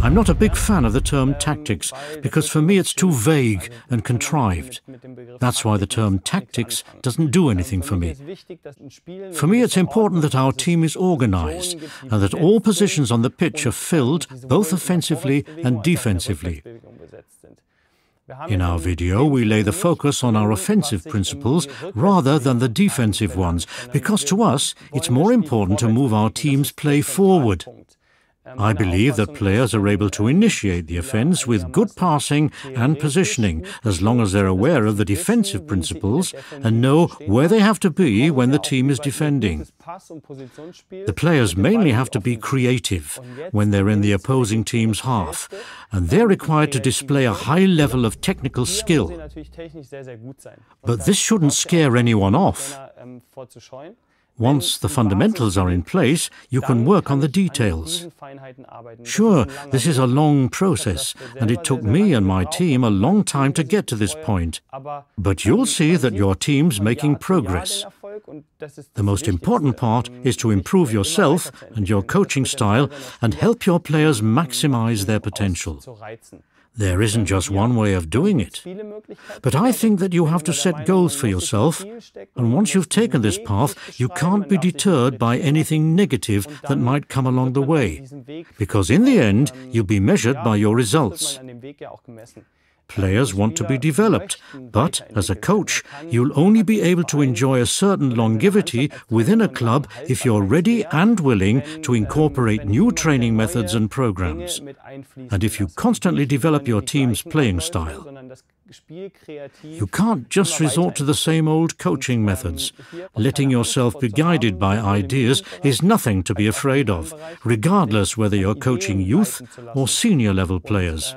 I'm not a big fan of the term tactics, because for me it's too vague and contrived. That's why the term tactics doesn't do anything for me. For me it's important that our team is organized and that all positions on the pitch are filled, both offensively and defensively. In our video, we lay the focus on our offensive principles rather than the defensive ones, because to us it's more important to move our team's play forward. I believe that players are able to initiate the offense with good passing and positioning, as long as they're aware of the defensive principles and know where they have to be when the team is defending. The players mainly have to be creative when they're in the opposing team's half, and they're required to display a high level of technical skill. But this shouldn't scare anyone off. Once the fundamentals are in place, you can work on the details. Sure, this is a long process, and it took me and my team a long time to get to this point. But you'll see that your team's making progress. The most important part is to improve yourself and your coaching style and help your players maximize their potential. There isn't just one way of doing it. But I think that you have to set goals for yourself, and once you've taken this path, you can't be deterred by anything negative that might come along the way, because in the end, you'll be measured by your results. Players want to be developed, but as a coach, you'll only be able to enjoy a certain longevity within a club if you're ready and willing to incorporate new training methods and programs, and if you constantly develop your team's playing style. You can't just resort to the same old coaching methods. Letting yourself be guided by ideas is nothing to be afraid of, regardless whether you're coaching youth or senior level players.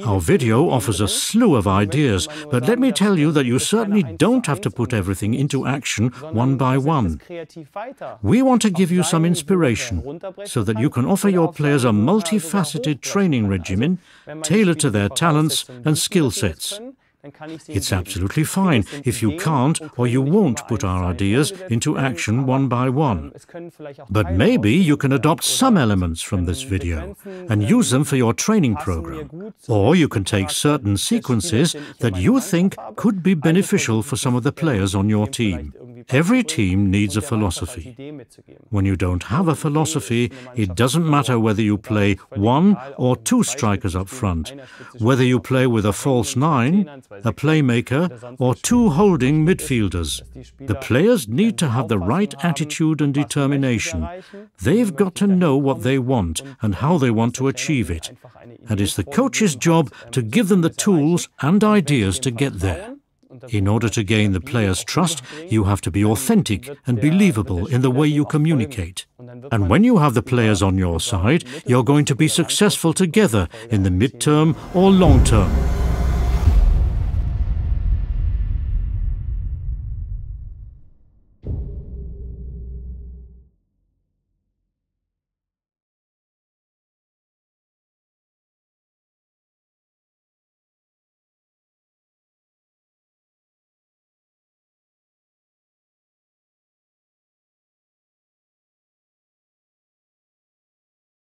Our video offers a slew of ideas, but let me tell you that you certainly don't have to put everything into action one by one. We want to give you some inspiration so that you can offer your players a multifaceted training regimen tailored to their talents and skill sets. It's absolutely fine if you can't or you won't put our ideas into action one by one. But maybe you can adopt some elements from this video and use them for your training program. Or you can take certain sequences that you think could be beneficial for some of the players on your team. Every team needs a philosophy. When you don't have a philosophy, it doesn't matter whether you play 1 or 2 strikers up front, whether you play with a false 9, a playmaker, or 2 holding midfielders. The players need to have the right attitude and determination. They've got to know what they want and how they want to achieve it. And it's the coach's job to give them the tools and ideas to get there. In order to gain the players' trust, you have to be authentic and believable in the way you communicate. And when you have the players on your side, you're going to be successful together in the mid-term or long-term.